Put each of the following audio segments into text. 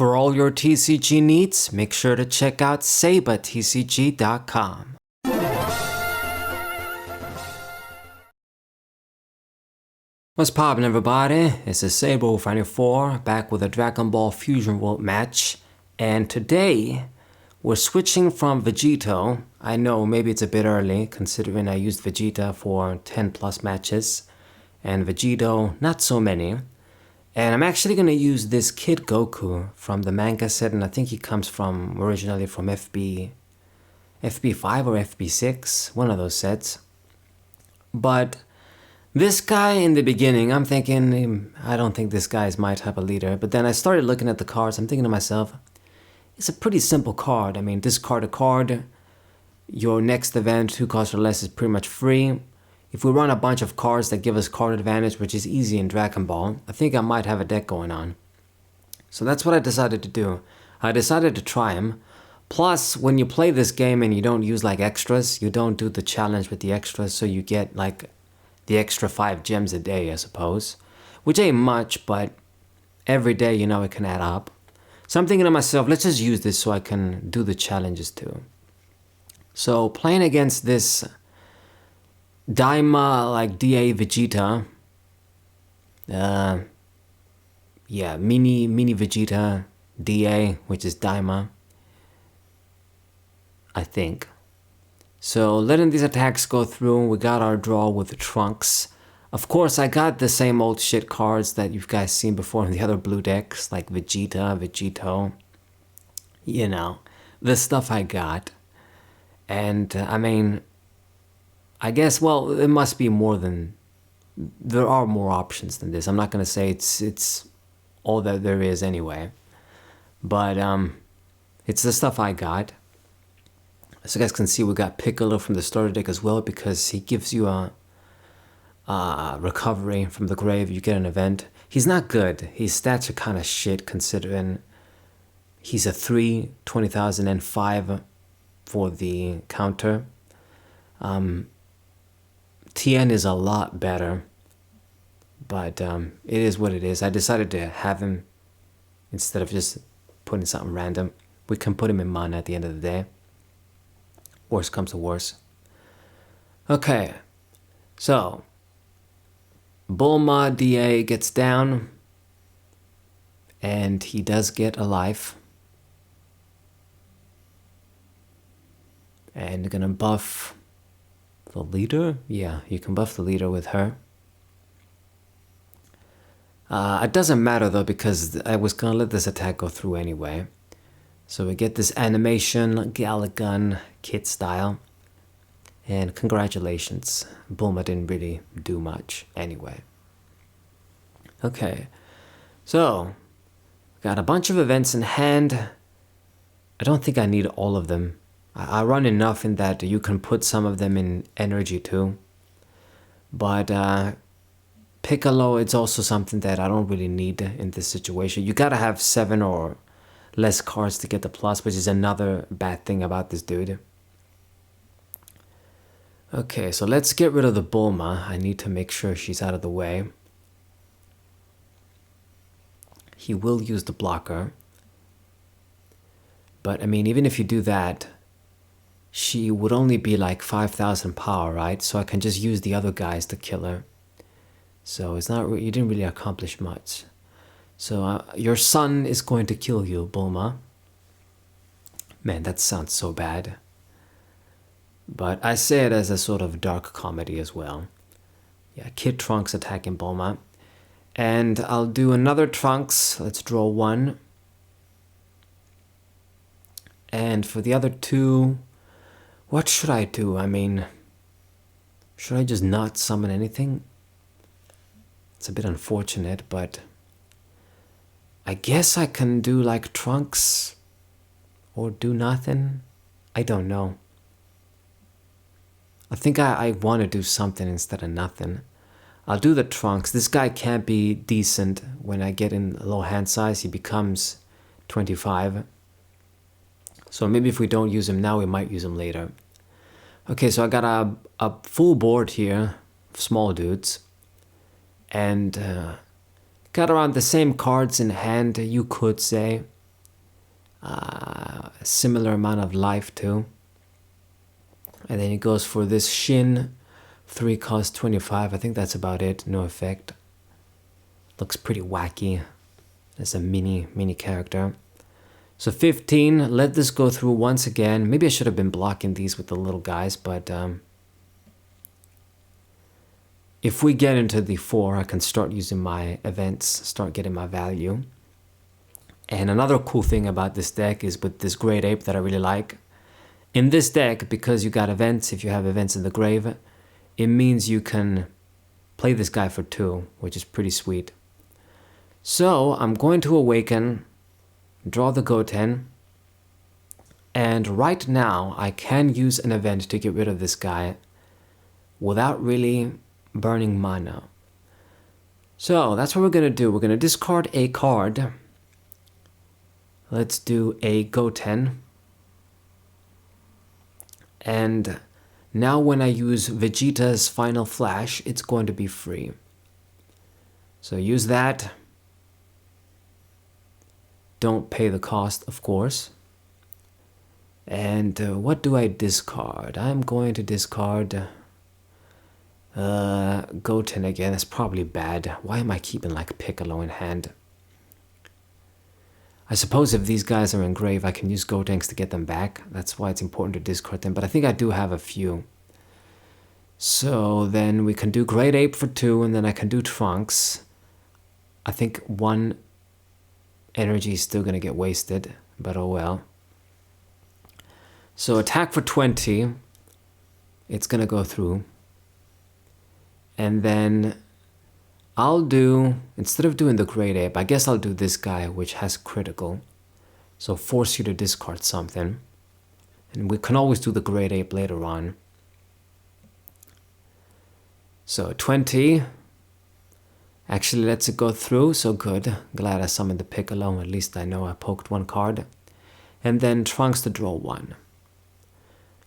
For all your TCG needs, make sure to check out SabaTCG.com. What's poppin', everybody? This is Sabo94 back with a Dragonball Fusion World match, and today we're switching from Vegeta. I know maybe it's a bit early considering I used Vegeta for 10 plus matches and Vegito not so many. And I'm actually going to use this Kid Goku from the manga set, and I think he comes from originally from FB5 or FB6, one of those sets. But this guy in the beginning, I'm thinking, I don't think this guy is my type of leader. But then I started looking at the cards, I'm thinking to myself, it's a pretty simple card. I mean, discard a card, your next event, 2 costs or less, is pretty much free. If we run a bunch of cards that give us card advantage, which is easy in Dragon Ball, I think I might have a deck going on. So that's what I decided to do. I decided to try him. Plus, when you play this game and you don't use like extras, you don't do the challenge with the extras, so you get like the extra 5 gems a day, I suppose. Which ain't much, but every day, you know, it can add up. So I'm thinking to myself, let's just use this so I can do the challenges too. So playing against this Daima, like DA Vegeta, mini Vegeta DA, which is Daima, I think. So letting these attacks go through, we got our draw with the Trunks. Of course, I got the same old shit cards that you guys seen before in the other blue decks, like Vegeta, Vegito, you know, the stuff I got. And I mean, I guess, well, it must be more than, there are more options than this. I'm not going to say it's all that there is anyway. But it's the stuff I got. As you guys can see, we got Piccolo from the starter deck as well, because he gives you a recovery from the grave. You get an event. He's not good. His stats are kind of shit considering he's a 3, 20,000, and 5 for the counter. TN is a lot better, but it is what it is. I decided to have him instead of just putting something random. We can put him in mana at the end of the day. Worst comes to worst. Okay, so Bulma DA gets down, and he does get a life. And gonna buff the leader? Yeah, you can buff the leader with her. It doesn't matter though, because I was gonna let this attack go through anyway. So we get this animation, Galagun kit style. And congratulations, Bulma didn't really do much anyway. Okay, so got a bunch of events in hand. I don't think I need all of them. I run enough in that you can put some of them in energy too. But Piccolo, it's also something that I don't really need in this situation. You gotta have 7 or less cards to get the plus, which is another bad thing about this dude. Okay, so let's get rid of the Bulma. I need to make sure she's out of the way. He will use the blocker. But I mean, even if you do that, she would only be like 5,000 power, right? So I can just use the other guys to kill her. So it's not, you didn't really accomplish much. So your son is going to kill you, Bulma. Man, that sounds so bad. But I say it as a sort of dark comedy as well. Yeah, Kid Trunks attacking Bulma. And I'll do another Trunks. Let's draw 1. And for the other 2, what should I do? I mean, should I just not summon anything? It's a bit unfortunate, but I guess I can do like Trunks or do nothing. I don't know. I think I want to do something instead of nothing. I'll do the Trunks. This guy can't be decent when I get in low hand size. He becomes 25. So maybe if we don't use him now, we might use him later. Okay, so I got a full board here of small dudes. And got around the same cards in hand, you could say. A similar amount of life too. And then he goes for this Shin, 3 cost 25. I think that's about it. No effect. Looks pretty wacky. As a mini character. So 15. Let this go through once again. Maybe I should have been blocking these with the little guys, but if we get into the 4, I can start using my events, start getting my value. And another cool thing about this deck is with this Great Ape that I really like. In this deck, because you got events, if you have events in the grave, it means you can play this guy for 2, which is pretty sweet. So I'm going to awaken, draw the Goten, and right now I can use an event to get rid of this guy without really burning mana. So that's what we're going to do. We're going to discard a card. Let's do a Goten. And now when I use Vegeta's Final Flash, it's going to be free. So use that. Don't pay the cost, of course. And what do I discard? I'm going to discard Goten again. That's probably bad. Why am I keeping like Piccolo in hand? I suppose if these guys are in grave, I can use Gotenks to get them back. That's why it's important to discard them. But I think I do have a few. So then we can do Great Ape for 2, and then I can do Trunks. I think 1 energy is still going to get wasted, but oh well. So attack for 20. It's going to go through. And then I'll do, instead of doing the Great Ape, I guess I'll do this guy, which has critical. So force you to discard something. And we can always do the Great Ape later on. So 20. Actually lets it go through, so good. Glad I summoned the Piccolo, at least I know I poked 1 card. And then Trunks to draw 1.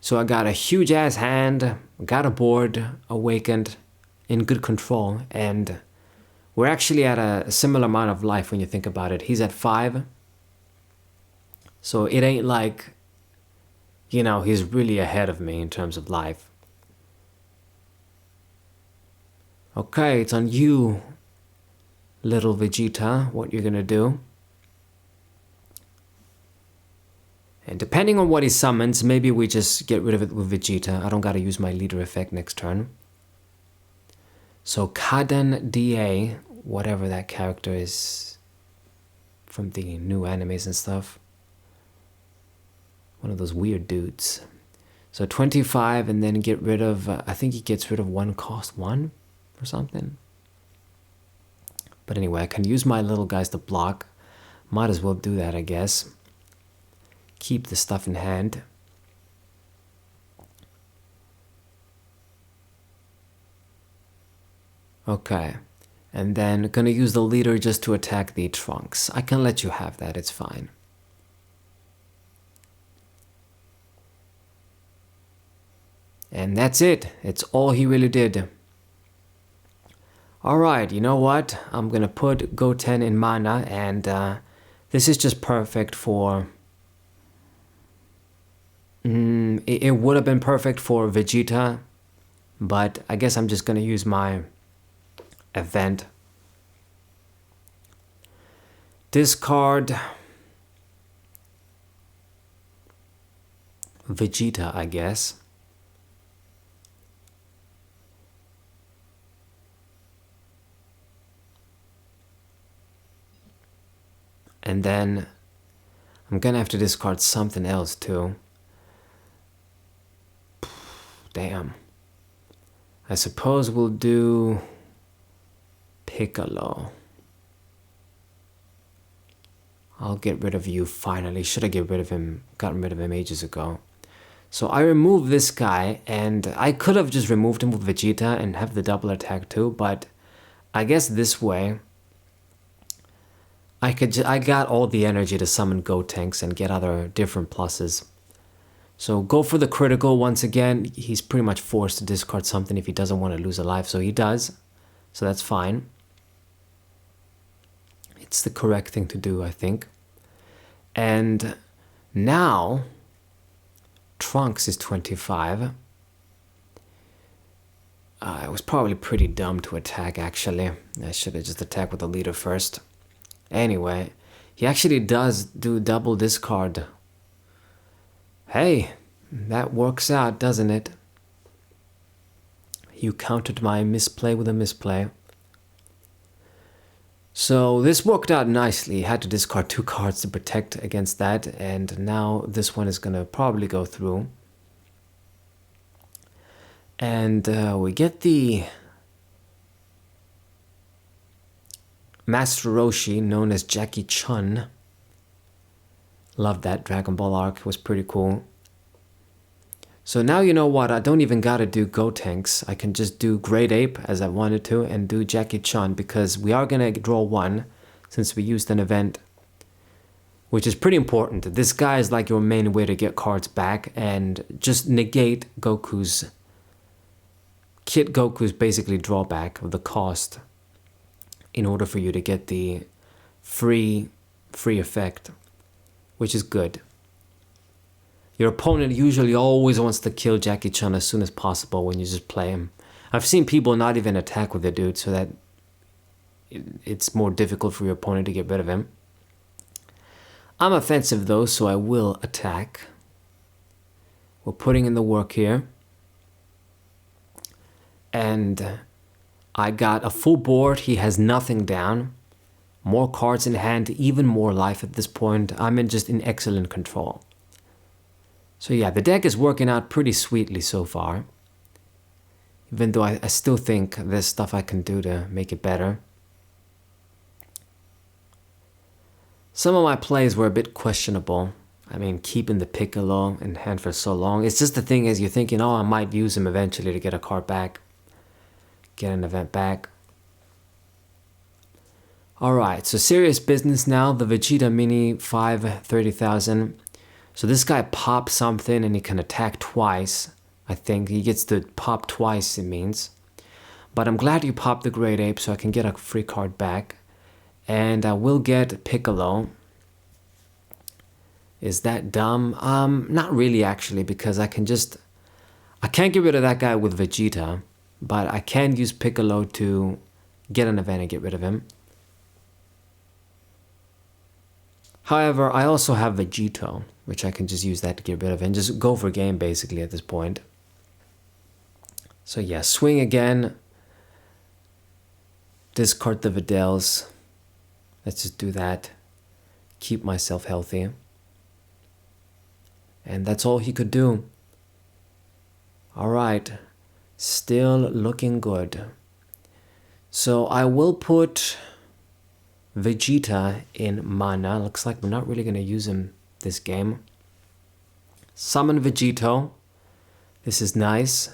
So I got a huge ass hand, got a board, awakened, in good control, and we're actually at a similar amount of life when you think about it. He's at 5. So it ain't like, you know, he's really ahead of me in terms of life. Okay, it's on you, little Vegeta, what you're gonna do. And depending on what he summons, maybe we just get rid of it with Vegeta. I don't gotta use my leader effect next turn. So Kaden DA, whatever that character is from the new animes and stuff. One of those weird dudes. So 25, and then get rid of, I think he gets rid of 1 cost 1 or something. But anyway, I can use my little guys to block. Might as well do that, I guess. Keep the stuff in hand. Okay, and then gonna use the leader just to attack the Trunks. I can let you have that, it's fine. And that's it. It's all he really did. Alright, you know what? I'm gonna put Goten in mana, and this is just perfect for... it would have been perfect for Vegeta, but I guess I'm just gonna use my event. Discard Vegeta, I guess. And then I'm gonna have to discard something else too. Damn. I suppose we'll do Piccolo. I'll get rid of you finally. Should I get rid of him? Gotten rid of him ages ago. So I remove this guy, and I could have just removed him with Vegeta and have the double attack too, but I guess this way I got all the energy to summon Gotenks and get other different pluses. So go for the critical once again. He's pretty much forced to discard something if he doesn't want to lose a life, so he does. So that's fine. It's the correct thing to do, I think. And Now, Trunks is 25. It was probably pretty dumb to attack, actually. I should have just attacked with the leader first. Anyway, he actually does do double discard. Hey, that works out, doesn't it? You countered my misplay with a misplay. So this worked out nicely. Had to discard 2 cards to protect against that, and now this one is gonna probably go through. And we get the Master Roshi, known as Jackie Chun. Love that Dragon Ball arc, it was pretty cool. So now you know what, I don't even gotta do Gotenks. I can just do Great Ape as I wanted to and do Jackie Chun, because we are gonna draw 1 since we used an event, which is pretty important. This guy is like your main way to get cards back and just negate Goku's, Kid Goku's basically drawback of the cost in order for you to get the free effect, which is good. Your opponent usually always wants to kill Jackie Chun as soon as possible when you just play him. I've seen people not even attack with the dude so that it's more difficult for your opponent to get rid of him. I'm offensive though, so I will attack. We're putting in the work here. And I got a full board. He has nothing down. More cards in hand, even more life at this point. I'm just in excellent control. So yeah, the deck is working out pretty sweetly so far. Even though I still think there's stuff I can do to make it better. Some of my plays were a bit questionable. I mean, keeping the Piccolo in hand for so long. It's just the thing is, you're thinking, oh, I might use him eventually to get a card back. Get an event back. Alright, so serious business now. The Vegeta Mini 530,000. So this guy pops something and he can attack twice. I think he gets to pop twice, it means. But I'm glad you popped the Great Ape so I can get a free card back. And I will get Piccolo. Is that dumb? Not really actually, because I can't get rid of that guy with Vegeta. But I can use Piccolo to get an event and get rid of him. However, I also have Vegeta, which I can just use that to get rid of and just go for game basically at this point. So yeah, swing again. Discard the Videls. Let's just do that. Keep myself healthy. And that's all he could do. Alright. Still looking good. So I will put Vegeta in mana. Looks like we're not really going to use him this game. Summon Vegito. This is nice.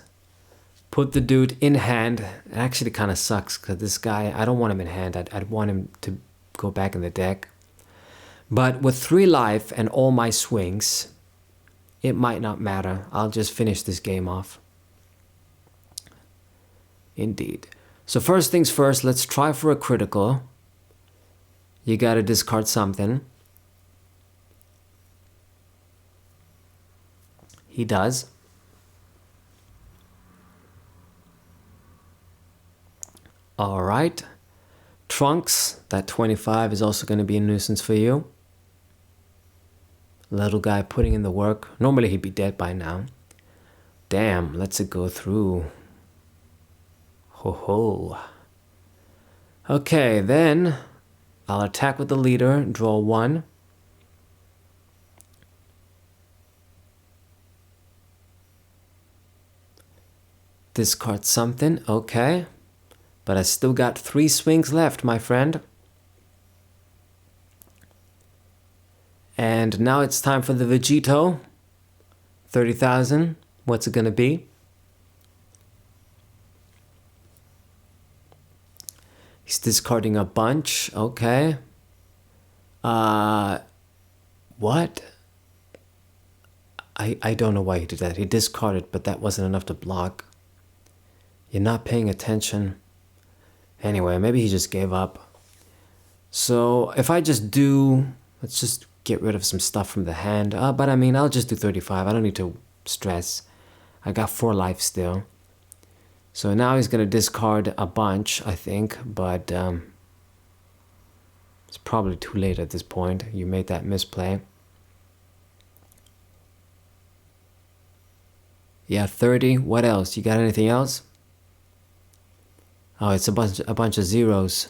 Put the dude in hand. It actually kind of sucks because this guy, I don't want him in hand. I'd want him to go back in the deck. But with 3 life and all my swings, it might not matter. I'll just finish this game off. Indeed. So first things first, let's try for a critical. You gotta discard something. He does. Alright. Trunks, that 25 is also going to be a nuisance for you. Little guy putting in the work. Normally he'd be dead by now. Damn, lets it go through. Ho ho. Okay, then I'll attack with the leader, draw 1. Discard something, okay. But I still got 3 swings left, my friend. And now it's time for the Vegito. 30,000. What's it gonna be? He's discarding a bunch. Okay. What? I don't know why he did that. He discarded, but that wasn't enough to block. You're not paying attention. Anyway, maybe he just gave up. So if I just do, let's just get rid of some stuff from the hand. But I mean, I'll just do 35. I don't need to stress. I got 4 life still. So now he's going to discard a bunch, I think. But it's probably too late at this point. You made that misplay. Yeah, 30. What else? You got anything else? Oh, it's a bunch of zeros.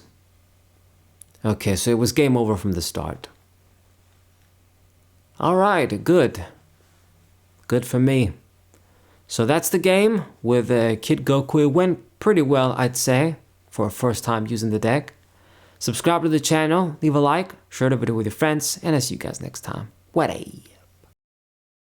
Okay, so it was game over from the start. Alright, good. Good for me. So that's the game with Kid Goku. It went pretty well, I'd say, for a first time using the deck. Subscribe to the channel, leave a like, share the video with your friends, and I'll see you guys next time. What a